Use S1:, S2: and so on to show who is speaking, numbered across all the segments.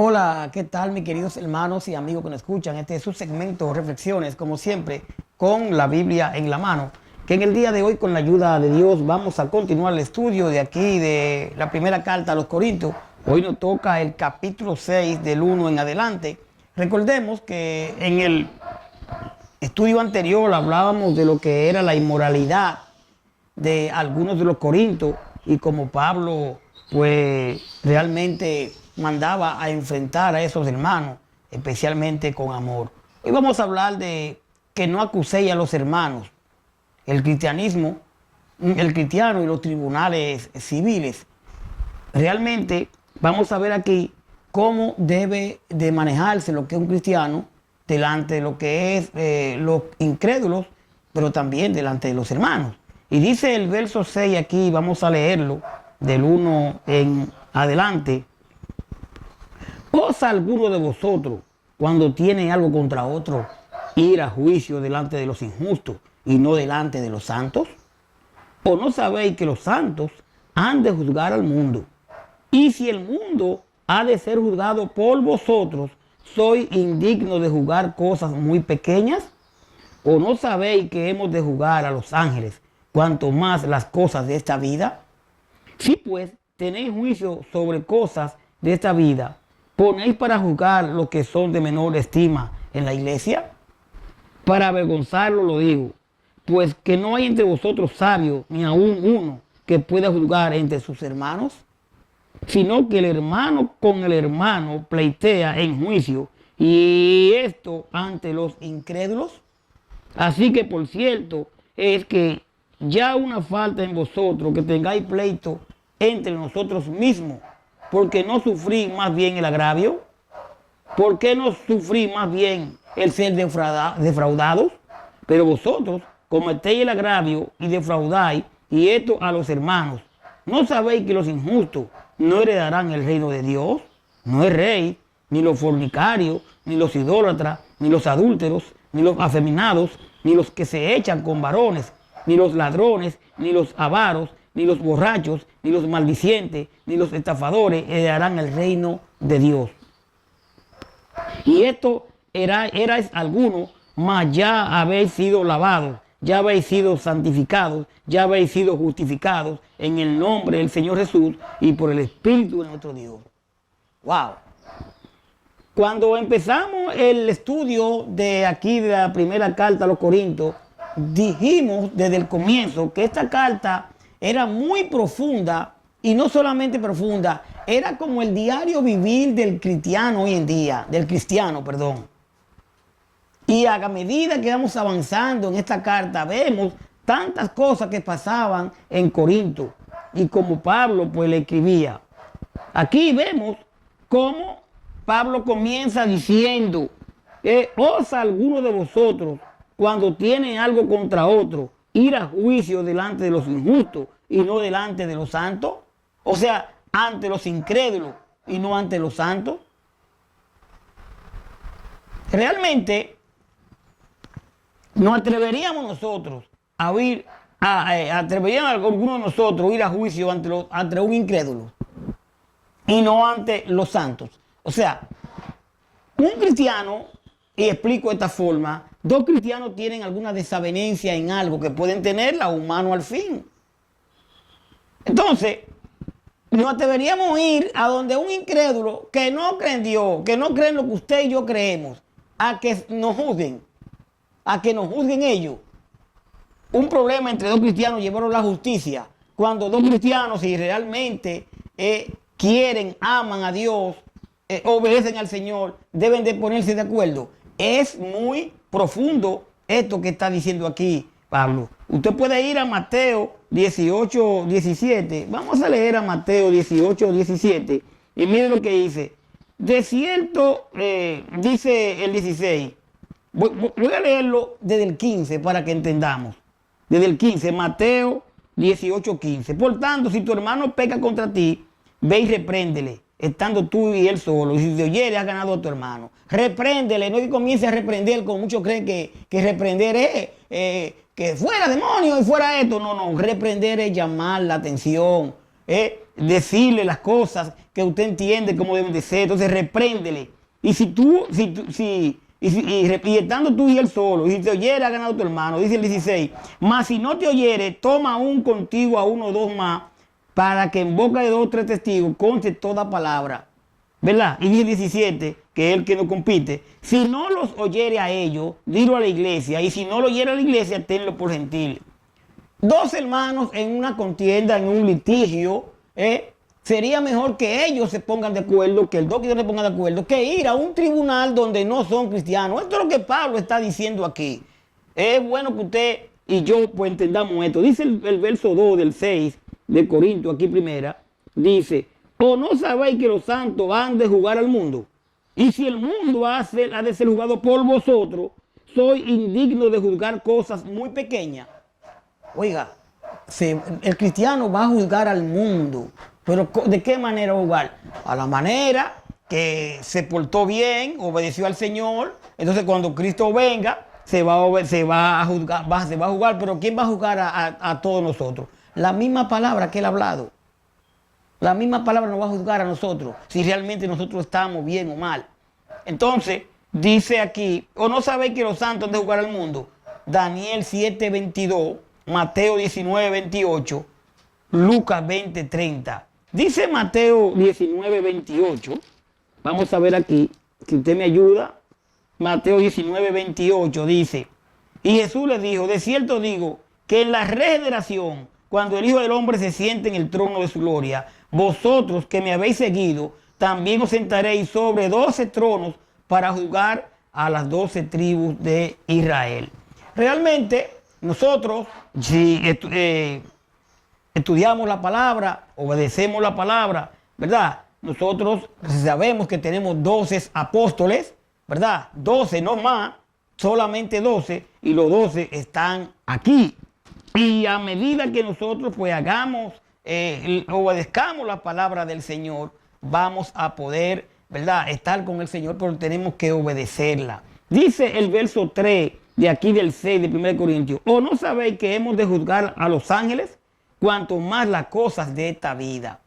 S1: Hola, ¿qué tal mis queridos hermanos y amigos que nos escuchan? Este es su segmento Reflexiones, como siempre, con la Biblia en la mano. Que en el día de hoy, con la ayuda de Dios, vamos a continuar el estudio de aquí, de la primera carta a los Corintios. Hoy nos toca el capítulo 6, del 1 en adelante. Recordemos que en el estudio anterior hablábamos de lo que era la inmoralidad de algunos de los corintios y como Pablo pues realmente mandaba a enfrentar a esos hermanos, especialmente con amor. Hoy vamos a hablar de que no acuséis a los hermanos, el cristianismo, el cristiano y los tribunales civiles. Realmente vamos a ver aquí cómo debe de manejarse lo que es un cristiano delante de lo que es los incrédulos, pero también delante de los hermanos. Y dice el verso 6 aquí, vamos a leerlo del 1 en adelante. ¿Osa alguno de vosotros, cuando tiene algo contra otro, ir a juicio delante de los injustos y no delante de los santos? ¿O no sabéis que los santos han de juzgar al mundo? Y si el mundo ha de ser juzgado por vosotros, ¿sois indignos de juzgar cosas muy pequeñas? ¿O no sabéis que hemos de juzgar a los ángeles, cuanto más las cosas de esta vida? Si pues tenéis juicio sobre cosas de esta vida, ¿ponéis para juzgar los que son de menor estima en la iglesia? Para avergonzarlo lo digo, pues que no hay entre vosotros sabio, ni aun uno que pueda juzgar entre sus hermanos, sino que el hermano con el hermano pleitea en juicio, y esto ante los incrédulos. Así que por cierto es que ya una falta en vosotros que tengáis pleito entre nosotros mismos, porque no sufrí más bien el agravio. ¿Por qué no sufrí más bien el ser defraudados? Pero vosotros cometéis el agravio y defraudáis, y esto a los hermanos. ¿No sabéis que los injustos no heredarán el reino de Dios? No es rey, ni los fornicarios, ni los idólatras, ni los adúlteros, ni los afeminados, ni los que se echan con varones, ni los ladrones, ni los avaros, ni los borrachos, ni los maldicientes, ni los estafadores heredarán el reino de Dios. Y esto erais algunos, mas ya habéis sido lavados, ya habéis sido santificados, ya habéis sido justificados en el nombre del Señor Jesús y por el Espíritu de nuestro Dios. ¡Wow! Cuando empezamos el estudio de aquí de la primera carta a los Corintios, dijimos desde el comienzo que esta carta era muy profunda, y no solamente profunda, era como el diario vivir del cristiano hoy en día, del cristiano, perdón. Y a medida que vamos avanzando en esta carta, vemos tantas cosas que pasaban en Corinto y como Pablo pues le escribía. Aquí vemos cómo Pablo comienza diciendo: ¿osa alguno de vosotros, cuando tiene algo contra otro, ir a juicio delante de los injustos y no delante de los santos? O sea, ante los incrédulos y no ante los santos. Realmente no atreveríamos nosotros a ir, atreveríamos alguno de nosotros a ir a juicio ante un incrédulo y no ante los santos. O sea, un cristiano, y explico de esta forma, dos cristianos tienen alguna desavenencia en algo que pueden tenerla, humano al fin. Entonces, nos atreveríamos a ir a donde un incrédulo que no cree en Dios, que no cree en lo que usted y yo creemos, a que nos juzguen, a que nos juzguen ellos. Un problema entre dos cristianos llevaron la justicia. Cuando dos cristianos, si realmente quieren, aman a Dios, obedecen al Señor, deben de ponerse de acuerdo. Es muy profundo esto que está diciendo aquí Pablo. Usted puede ir a Mateo 18, 17. Vamos a leer a Mateo 18, 17. Y miren lo que dice. De cierto, dice el 16. Voy a leerlo desde el 15 para que entendamos. Desde el 15, Mateo 18, 15. Por tanto, si tu hermano peca contra ti, ve y repréndele, estando tú y él solo. Y si te oyere, has ganado a tu hermano. Repréndele, no que comience a reprender, como muchos creen que reprender es que fuera demonio y fuera esto. No, reprender es llamar la atención, decirle las cosas que usted entiende cómo deben de ser. Entonces repréndele. Y y estando tú y él solo, y si te oyere ha ganado tu hermano, dice el 16, mas si no te oyere, toma aún contigo a uno o dos más, para que en boca de 2 o 3 testigos conste toda palabra. ¿Verdad? Y dice el 17, que es el que no compite, si no los oyere a ellos, dilo a la iglesia, y si no lo oyere a la iglesia, tenlo por gentil. 2 hermanos en una contienda, en un litigio, sería mejor que ellos se pongan de acuerdo, que el dos que se pongan de acuerdo, que ir a un tribunal donde no son cristianos. Esto es lo que Pablo está diciendo aquí. Es bueno que usted y yo pues entendamos esto. Dice el verso 2 del 6 de Corinto, aquí primera, dice, ¿o no sabéis que los santos han de jugar al mundo? Y si el mundo ha de ser jugado por vosotros, soy indigno de juzgar cosas muy pequeñas. Oiga, el cristiano va a juzgar al mundo, pero ¿de qué manera va a juzgar? A la manera que se portó bien, obedeció al Señor. Entonces cuando Cristo venga, se va a juzgar, pero ¿quién va a juzgar a todos nosotros? La misma palabra que él ha hablado. La misma palabra nos va a juzgar a nosotros, si realmente nosotros estamos bien o mal. Entonces, dice aquí, ¿o no sabéis que los santos han de juzgar al mundo? Daniel 7:22, Mateo 19:28, Lucas 20:30. Dice Mateo 19:28, vamos a ver aquí, si usted me ayuda. Mateo 19:28 dice, y Jesús le dijo, de cierto digo, que en la regeneración, cuando el Hijo del Hombre se siente en el trono de su gloria, vosotros que me habéis seguido, también os sentaréis sobre 12 tronos para juzgar a las 12 tribus de Israel. Realmente, nosotros, si estudiamos la palabra, obedecemos la palabra, ¿verdad? Nosotros sabemos que tenemos 12 apóstoles, ¿verdad? 12, no más, solamente 12, y los 12 están aquí. Y a medida que nosotros pues hagamos, obedezcamos la palabra del Señor, vamos a poder, ¿verdad?, estar con el Señor, pero tenemos que obedecerla. Dice el verso 3 de aquí del 6 de 1 Corintios, ¿o no sabéis que hemos de juzgar a los ángeles? Cuanto más las cosas de esta vida.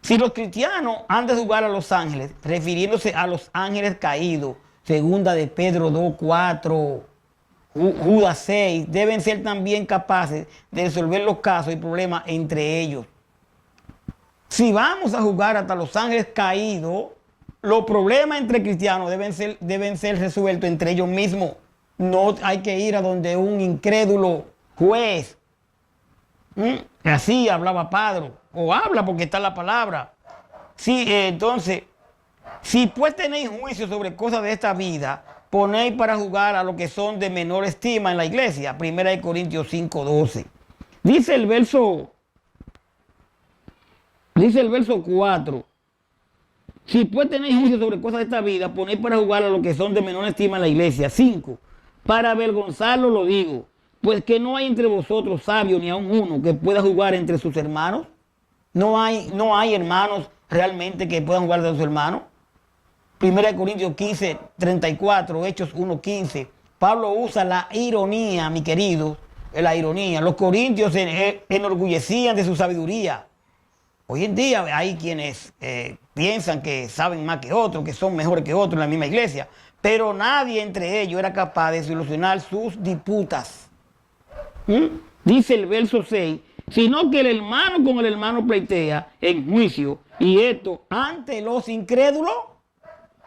S1: Si los cristianos han de juzgar a los ángeles, refiriéndose a los ángeles caídos, segunda de Pedro 2:4, Judas 6, deben ser también capaces de resolver los casos y problemas entre ellos. Si vamos a juzgar hasta los ángeles caídos, los problemas entre cristianos deben ser resueltos entre ellos mismos. No hay que ir a donde un incrédulo juez. Así hablaba Pablo, o habla porque está la palabra. Sí, entonces, si pues tenéis juicio sobre cosas de esta vida, ponéis para juzgar a los que son de menor estima en la iglesia. 1 Corintios 5:12. Dice el verso 4. Si pues tenéis juicio sobre cosas de esta vida, ponéis para juzgar a los que son de menor estima en la iglesia. 5. Para avergonzarlo lo digo, pues que no hay entre vosotros sabio ni aun uno que pueda jugar entre sus hermanos. No hay hermanos realmente que puedan jugar entre sus hermanos. 1 Corintios 15:34, Hechos 1:15. Pablo usa la ironía, mi querido, la ironía. Los corintios se enorgullecían de su sabiduría. Hoy en día hay quienes piensan que saben más que otros, que son mejores que otros en la misma iglesia, pero nadie entre ellos era capaz de solucionar sus disputas. Dice el verso 6, sino que el hermano con el hermano pleitea en juicio, y esto ante los incrédulos.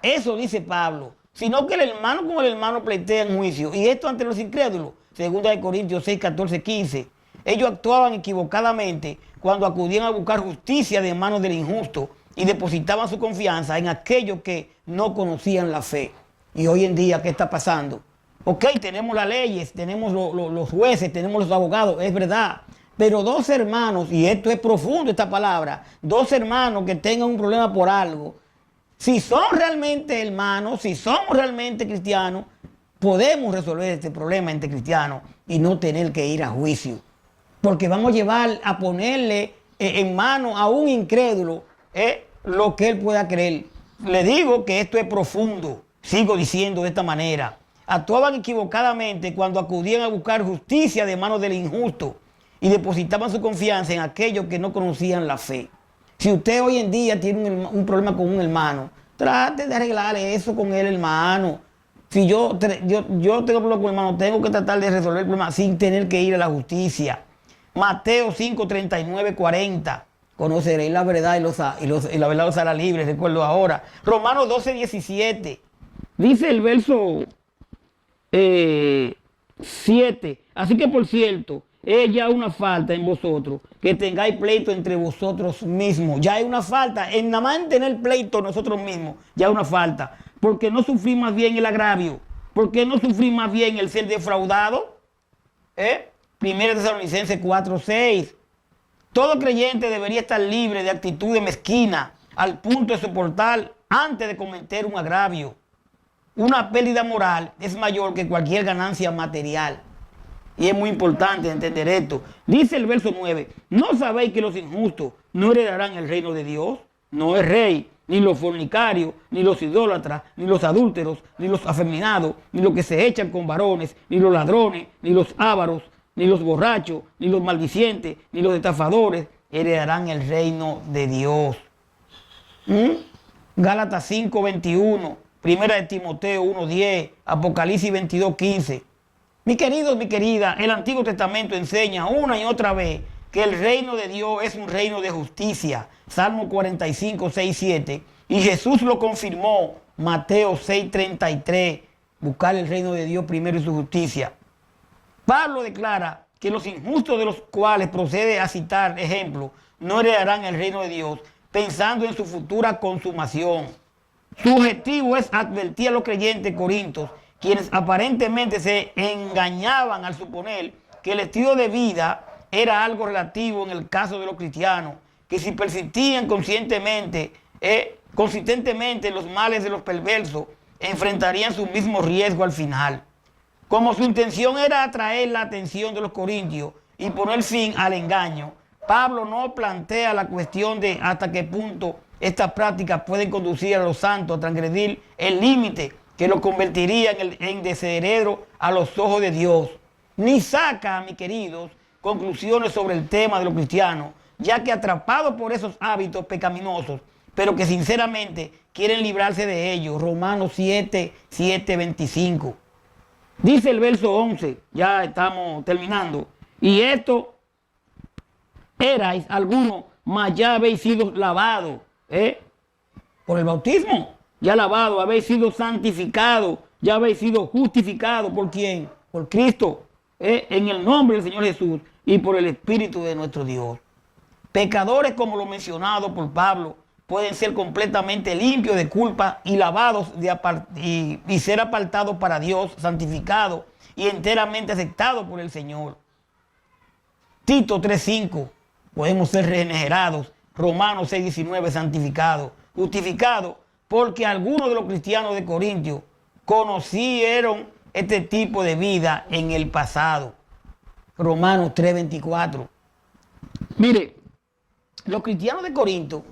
S1: Eso dice Pablo, sino que el hermano con el hermano pleitea en juicio, y esto ante los incrédulos. 2 Corintios 6, 14, 15. Ellos actuaban equivocadamente cuando acudían a buscar justicia de manos del injusto y depositaban su confianza en aquellos que no conocían la fe. Y hoy en día, ¿qué está pasando? Ok, tenemos las leyes, tenemos los jueces, tenemos los abogados, es verdad. Pero 2 hermanos, y esto es profundo esta palabra, 2 hermanos que tengan un problema por algo, si son realmente hermanos, si somos realmente cristianos, podemos resolver este problema entre cristianos y no tener que ir a juicio. Porque vamos a llevar a ponerle en mano a un incrédulo lo que él pueda creer. Le digo que esto es profundo. Sigo diciendo de esta manera. Actuaban equivocadamente cuando acudían a buscar justicia de manos del injusto y depositaban su confianza en aquellos que no conocían la fe. Si usted hoy en día tiene un problema con un hermano, trate de arreglarle eso con el hermano. Si yo tengo problema con el hermano, tengo que tratar de resolver el problema sin tener que ir a la justicia. Mateo 5, 39, 40. Conoceréis la verdad y la verdad os hará libres, recuerdo ahora. Romanos 12, 17. Dice el verso 7. Así que por cierto, es ya una falta en vosotros que tengáis pleito entre vosotros mismos. Ya hay una falta. En nada más en tener pleito nosotros mismos, ya hay una falta. Porque no sufrí más bien el agravio. Porque no sufrí más bien el ser defraudado. Primera Tesalonicenses 4, 6. Todo creyente debería estar libre de actitudes mezquinas al punto de soportar antes de cometer un agravio. Una pérdida moral es mayor que cualquier ganancia material. Y es muy importante entender esto. Dice el verso 9, ¿no sabéis que los injustos no heredarán el reino de Dios? No es rey, ni los fornicarios, ni los idólatras, ni los adúlteros, ni los afeminados, ni los que se echan con varones, ni los ladrones, ni los ávaros, ni los borrachos, ni los maldicientes, ni los estafadores heredarán el reino de Dios. Gálatas 5, 21, Primera de Timoteo 1, 10, Apocalipsis 22, 15. Mis queridos, mi querida, el Antiguo Testamento enseña una y otra vez que el reino de Dios es un reino de justicia. Salmo 45, 6, 7. Y Jesús lo confirmó, Mateo 6, 33. Buscar el reino de Dios primero y su justicia. Pablo declara que los injustos de los cuales procede a citar ejemplos no heredarán el reino de Dios, pensando en su futura consumación. Su objetivo es advertir a los creyentes corintios, quienes aparentemente se engañaban al suponer que el estilo de vida era algo relativo en el caso de los cristianos, que si persistían consistentemente en los males de los perversos, enfrentarían su mismo riesgo al final. Como su intención era atraer la atención de los corintios y poner fin al engaño, Pablo no plantea la cuestión de hasta qué punto estas prácticas pueden conducir a los santos a transgredir el límite que los convertiría en desheredero a los ojos de Dios. Ni saca, mis queridos, conclusiones sobre el tema de los cristianos, ya que atrapados por esos hábitos pecaminosos, pero que sinceramente quieren librarse de ellos. Romanos 7, 7, 25. Dice el verso 11, ya estamos terminando, y esto erais algunos, mas ya habéis sido lavados, por el bautismo, ya lavado, habéis sido santificados, ya habéis sido justificados. ¿Por quién? Por Cristo, en el nombre del Señor Jesús y por el Espíritu de nuestro Dios. Pecadores, como lo mencionado por Pablo, pueden ser completamente limpios de culpa y lavados y ser apartados para Dios, santificados y enteramente aceptados por el Señor. Tito 3:5, podemos ser regenerados. Romanos 6:19, santificados, justificados, porque algunos de los cristianos de Corintios conocieron este tipo de vida en el pasado. Romanos 3:24. Mire, los cristianos de Corinto,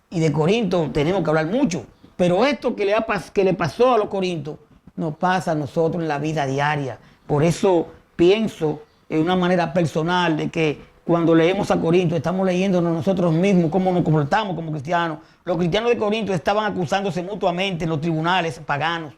S1: y de Corinto tenemos que hablar mucho, pero esto que le pasó a los corintios nos pasa a nosotros en la vida diaria. Por eso pienso en una manera personal de que cuando leemos a Corinto estamos leyéndonos nosotros mismos cómo nos comportamos como cristianos. Los cristianos de Corinto estaban acusándose mutuamente en los tribunales paganos.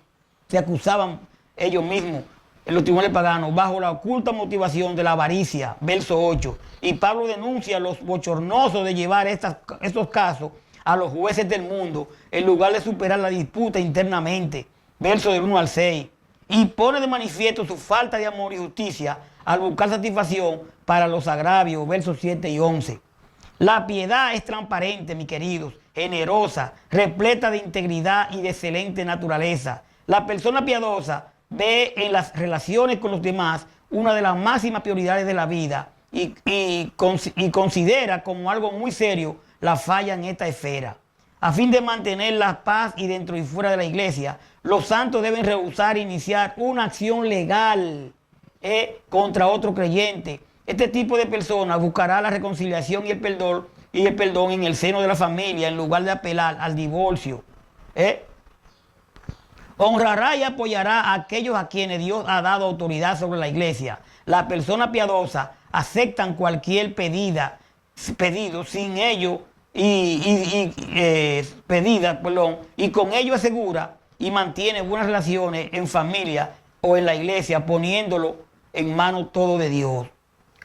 S1: Se acusaban ellos mismos en los tribunales paganos bajo la oculta motivación de la avaricia, verso 8. Y Pablo denuncia los bochornosos de llevar estos casos a los jueces del mundo en lugar de superar la disputa internamente, verso del 1 al 6. Y pone de manifiesto su falta de amor y justicia al buscar satisfacción para los agravios, versos 7 y 11. La piedad es transparente, mis queridos, generosa, repleta de integridad y de excelente naturaleza. La persona piadosa ve en las relaciones con los demás una de las máximas prioridades de la vida y considera como algo muy serio la falla en esta esfera. A fin de mantener la paz y dentro y fuera de la iglesia, los santos deben rehusar iniciar una acción legal contra otro creyente. Este tipo de personas buscará la reconciliación y el perdón en el seno de la familia en lugar de apelar al divorcio. Honrará y apoyará a aquellos a quienes Dios ha dado autoridad sobre la iglesia. La persona piadosa aceptan cualquier pedido sin ello y con ello asegura y mantiene buenas relaciones en familia o en la iglesia, poniéndolo en manos todo de Dios.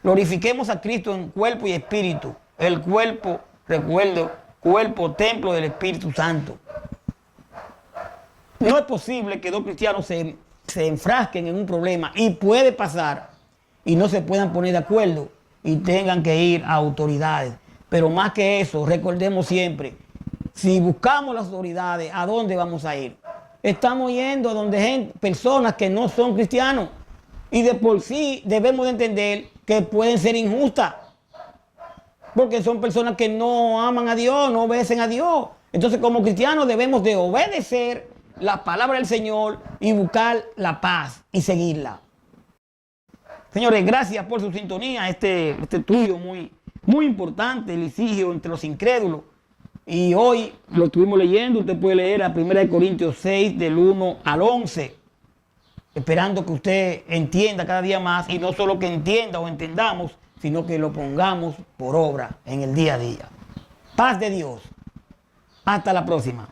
S1: Glorifiquemos a Cristo en cuerpo y espíritu. El cuerpo, recuerdo, cuerpo, templo del Espíritu Santo. No es posible que dos cristianos se enfrasquen en un problema, y puede pasar, y no se puedan poner de acuerdo y tengan que ir a autoridades. Pero más que eso, recordemos siempre, si buscamos las autoridades, ¿a dónde vamos a ir? Estamos yendo a donde personas que no son cristianos, y de por sí debemos de entender que pueden ser injustas, porque son personas que no aman a Dios, no obedecen a Dios. Entonces, como cristianos debemos de obedecer la palabra del Señor y buscar la paz y seguirla. Señores, gracias por su sintonía. Este estudio muy importante, el litigio entre los incrédulos. Y hoy lo estuvimos leyendo. Usted puede leer a 1 Corintios 6, del 1 al 11. Esperando que usted entienda cada día más, y no solo que entienda o entendamos, sino que lo pongamos por obra en el día a día. Paz de Dios. Hasta la próxima.